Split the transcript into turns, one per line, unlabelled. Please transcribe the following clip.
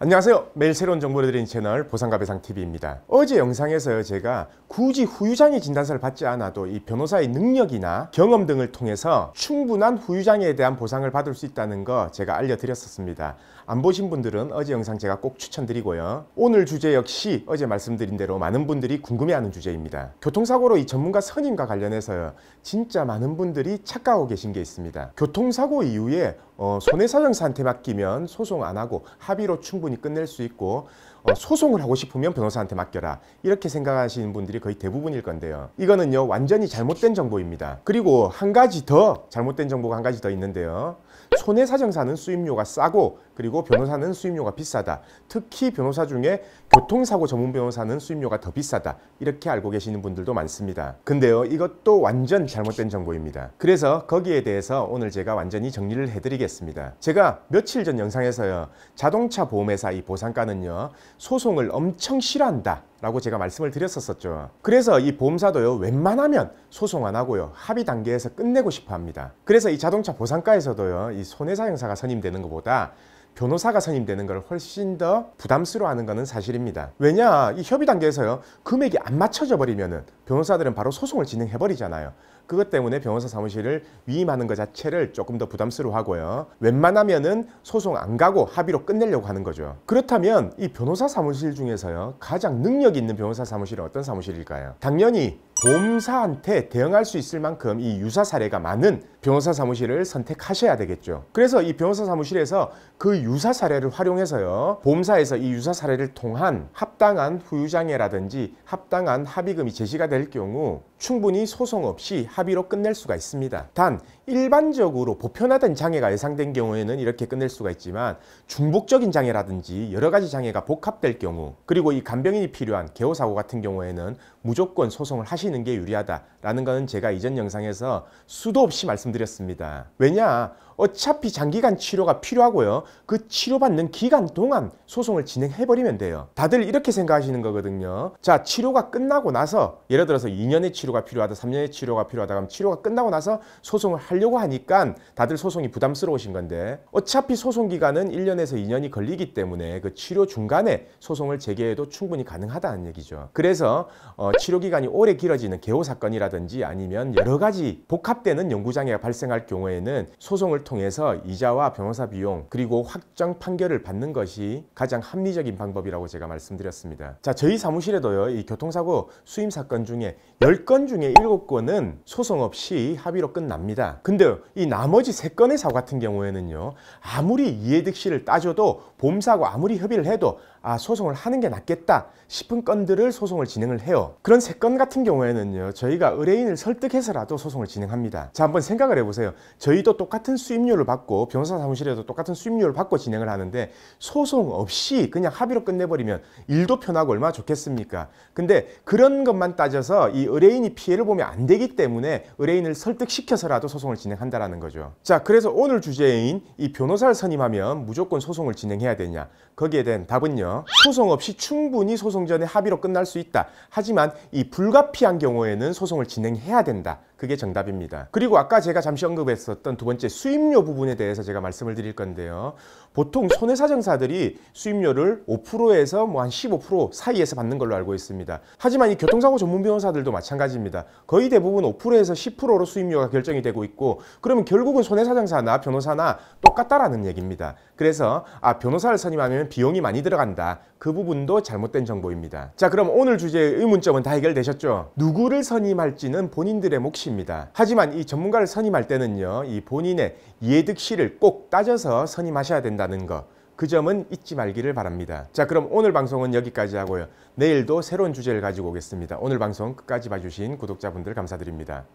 안녕하세요. 매일 새로운 정보를 드리는 채널 보상가배상TV입니다. 어제 영상에서 제가 굳이 후유장애 진단서를 받지 않아도 이 변호사의 능력이나 경험 등을 통해서 충분한 후유장애에 대한 보상을 받을 수 있다는 거 제가 알려드렸었습니다. 안 보신 분들은 어제 영상 제가 꼭 추천드리고요. 오늘 주제 역시 어제 말씀드린 대로 많은 분들이 궁금해하는 주제입니다. 교통사고로 이 전문가 선임과 관련해서요, 진짜 많은 분들이 착각하고 계신 게 있습니다. 교통사고 이후에 손해사정사한테 맡기면 소송 안 하고 합의로 충분히 끝낼 수 있고, 소송을 하고 싶으면 변호사한테 맡겨라, 이렇게 생각하시는 분들이 거의 대부분일 건데요. 이거는요 완전히 잘못된 정보입니다. 그리고 한 가지 더 잘못된 정보가 한 가지 더 있는데요. 손해사정사는 수임료가 싸고 그리고 변호사는 수임료가 비싸다. 특히 변호사 중에 교통사고 전문 변호사는 수임료가 더 비싸다, 이렇게 알고 계시는 분들도 많습니다. 근데요, 이것도 완전 잘못된 정보입니다. 그래서 거기에 대해서 오늘 제가 완전히 정리를 해드리겠습니다. 제가 며칠 전 영상에서요, 자동차 보험회사 이 보상가는요 소송을 엄청 싫어한다 라고 제가 말씀을 드렸었죠. 그래서 이 보험사도요 웬만하면 소송 안 하고요 합의 단계에서 끝내고 싶어 합니다. 그래서 이 자동차 보상가에서도요 이 손해사정사가 선임되는 것보다 변호사가 선임되는 걸 훨씬 더 부담스러워하는 것은 사실입니다. 왜냐, 이 협의 단계에서요 금액이 안 맞춰져 버리면은 변호사들은 바로 소송을 진행해 버리잖아요. 그것 때문에 변호사 사무실을 위임하는 것 자체를 조금 더 부담스러워하고요, 웬만하면은 소송 안 가고 합의로 끝내려고 하는 거죠. 그렇다면 이 변호사 사무실 중에서요 가장 능력 있는 변호사 사무실은 어떤 사무실일까요? 당연히 보험사한테 대응할 수 있을 만큼 이 유사 사례가 많은 변호사 사무실을 선택하셔야 되겠죠. 그래서 이 변호사 사무실에서 그 유사 사례를 활용해서요 보험사에서 이 유사 사례를 통한 합당한 후유장애라든지 합당한 합의금이 제시가 될 경우 충분히 소송 없이 합의로 끝낼 수가 있습니다. 단 일반적으로 보편화된 장애가 예상된 경우에는 이렇게 끝낼 수가 있지만, 중복적인 장애라든지 여러 가지 장애가 복합될 경우, 그리고 이 간병인이 필요한 개호사고 같은 경우에는 무조건 소송을 하시는 게 유리하다라는 것은 제가 이전 영상에서 수도 없이 말씀드렸습니다. 왜냐, 어차피 장기간 치료가 필요하고요, 그 치료받는 기간 동안 소송을 진행해버리면 돼요. 다들 이렇게 생각하시는 거거든요. 자, 치료가 끝나고 나서 예를 들어서 2년의 치료가 필요하다, 3년의 치료가 필요하다 그럼 치료가 끝나고 나서 소송을 하려고 하니까 다들 소송이 부담스러우신 건데, 어차피 소송 기간은 1년에서 2년이 걸리기 때문에 그 치료 중간에 소송을 제기해도 충분히 가능하다는 얘기죠. 그래서 치료 기간이 오래 길어지는 개호 사건이라든지 아니면 여러 가지 복합되는 연구장애가 발생할 경우에는 소송을 통해서 이자와 변호사 비용 그리고 확정 판결을 받는 것이 가장 합리적인 방법이라고 제가 말씀드렸습니다. 자, 저희 사무실에도요 이 교통사고 수임 사건 중에 10건 중에 7건은 소송 없이 합의로 끝납니다. 근데 이 나머지 3건의 사고 같은 경우에는요, 아무리 이해득실을 따져도 보험사하고 아무리 협의를 해도 소송을 하는 게 낫겠다 싶은 건들을 소송을 진행을 해요. 그런 3건 같은 경우에는요 저희가 의뢰인을 설득해서라도 소송을 진행합니다. 자, 한번 생각을 해보세요. 저희도 똑같은 수임료를 받고 변호사 사무실에도 똑같은 수임료를 받고 진행을 하는데 소송 없이 그냥 합의로 끝내버리면 일도 편하고 얼마나 좋겠습니까? 근데 그런 것만 따져서 이 의뢰인이 피해를 보면 안 되기 때문에 의뢰인을 설득시켜서라도 소송을 진행한다는 거죠. 자, 그래서 오늘 주제인 이 변호사를 선임하면 무조건 소송을 진행해야 되냐, 거기에 대한 답은요, 소송 없이 충분히 소송 전에 합의로 끝날 수 있다. 하지만 이 불가피한 경우에는 소송을 진행해야 된다. 그게 정답입니다. 그리고 아까 제가 잠시 언급했었던 두 번째 수임료 부분에 대해서 제가 말씀을 드릴 건데요, 보통 손해사정사들이 수임료를 5%에서 한 15% 사이에서 받는 걸로 알고 있습니다. 하지만 이 교통사고 전문 변호사들도 마찬가지입니다. 거의 대부분 5%에서 10%로 수임료가 결정이 되고 있고, 그러면 결국은 손해사정사나 변호사나 똑같다라는 얘기입니다. 그래서 변호사를 선임하면 비용이 많이 들어간다, 그 부분도 잘못된 정보입니다. 자, 그럼 오늘 주제의 의문점은 다 해결되셨죠? 누구를 선임할지는 본인들의 몫입니다. 하지만 이 전문가를 선임할 때는요, 이 본인의 이해득실을 꼭 따져서 선임하셔야 된다는 거, 그 점은 잊지 말기를 바랍니다. 자, 그럼 오늘 방송은 여기까지 하고요. 내일도 새로운 주제를 가지고 오겠습니다. 오늘 방송 끝까지 봐주신 구독자분들 감사드립니다.